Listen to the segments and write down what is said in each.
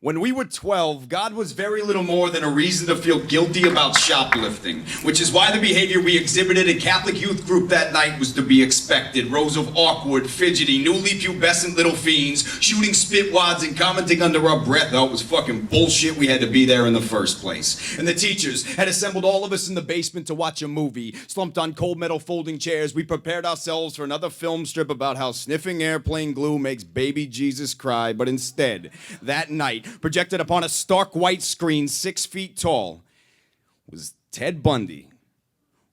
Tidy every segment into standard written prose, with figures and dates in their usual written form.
When we were 12, God was very little more than a reason to feel guilty about shoplifting, which is why the behavior we exhibited at Catholic youth group that night was to be expected. Rows of awkward, fidgety, newly pubescent little fiends shooting spit wads and commenting under our breath how it was fucking bullshit we had to be there in the first place. And the teachers had assembled all of us in the basement to watch a movie. Slumped on cold metal folding chairs, we prepared ourselves for another film strip about how sniffing airplane glue makes baby Jesus cry. But instead, that night, projected upon a stark white screen 6 feet tall, was Ted Bundy.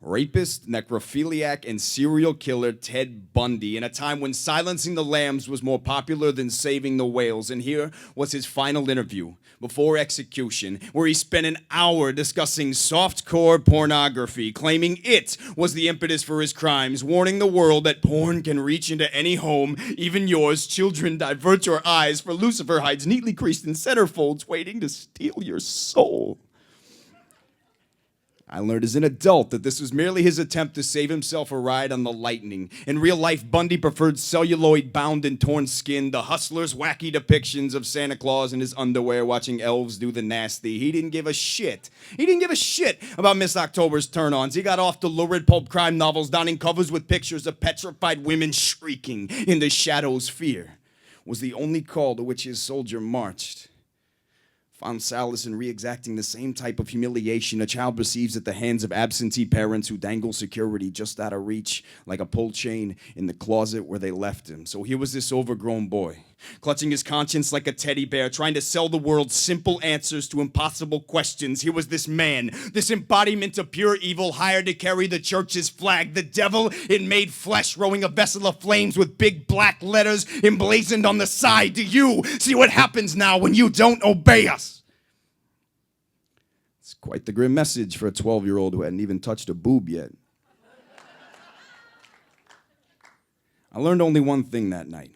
Rapist, necrophiliac, and serial killer Ted Bundy, in a time when silencing the lambs was more popular than saving the whales. And here was his final interview before execution, where he spent an hour discussing softcore pornography, claiming it was the impetus for his crimes, warning the world that porn can reach into any home, even yours. Children, divert your eyes, for Lucifer hides neatly creased in centerfolds, waiting to steal your soul. I learned as an adult that this was merely his attempt to save himself a ride on the Lightning. In real life, Bundy preferred celluloid bound and torn skin, the hustler's wacky depictions of Santa Claus in his underwear watching elves do the nasty. He didn't give a shit. He didn't give a shit about Miss October's turn-ons. He got off the lurid pulp crime novels, donning covers with pictures of petrified women shrieking in the shadows. Fear was the only call to which his soldier marched. Found solace in re-exacting the same type of humiliation a child receives at the hands of absentee parents who dangle security just out of reach like a pull chain in the closet where they left him. So here was this overgrown boy, clutching his conscience like a teddy bear, trying to sell the world simple answers to impossible questions. Here was this man, this embodiment of pure evil, hired to carry the church's flag, the devil in made flesh, rowing a vessel of flames with big black letters emblazoned on the side. Do you see what happens now when you don't obey us? It's quite the grim message for a 12-year-old who hadn't even touched a boob yet. I learned only one thing that night.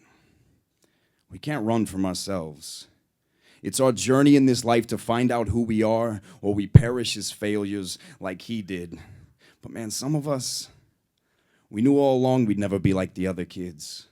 We can't run from ourselves. It's our journey in this life to find out who we are, or we perish as failures like he did. But man, some of us, we knew all along we'd never be like the other kids.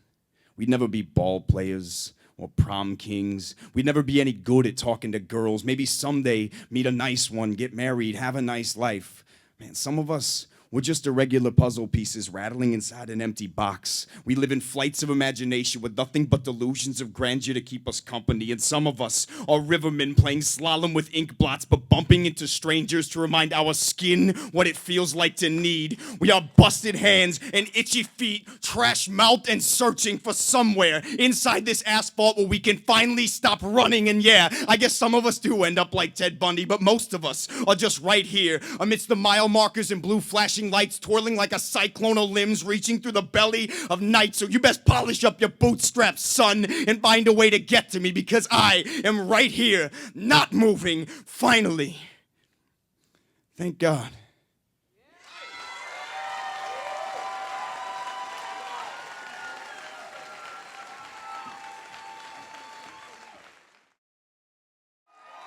We'd never be ball players or prom kings. We'd never be any good at talking to girls. Maybe someday meet a nice one, get married, have a nice life. Man, some of us, we're just irregular puzzle pieces rattling inside an empty box. We live in flights of imagination with nothing but delusions of grandeur to keep us company. And some of us are rivermen playing slalom with ink blots, but bumping into strangers to remind our skin what it feels like to need. We are busted hands and itchy feet, trash-mouthed and searching for somewhere inside this asphalt where we can finally stop running. And yeah, I guess some of us do end up like Ted Bundy, but most of us are just right here amidst the mile markers and blue flashing lights, twirling like a cyclonal limbs reaching through the belly of night. So you best polish up your bootstraps, son, and find a way to get to me, because I am right here, not moving, finally. Thank God.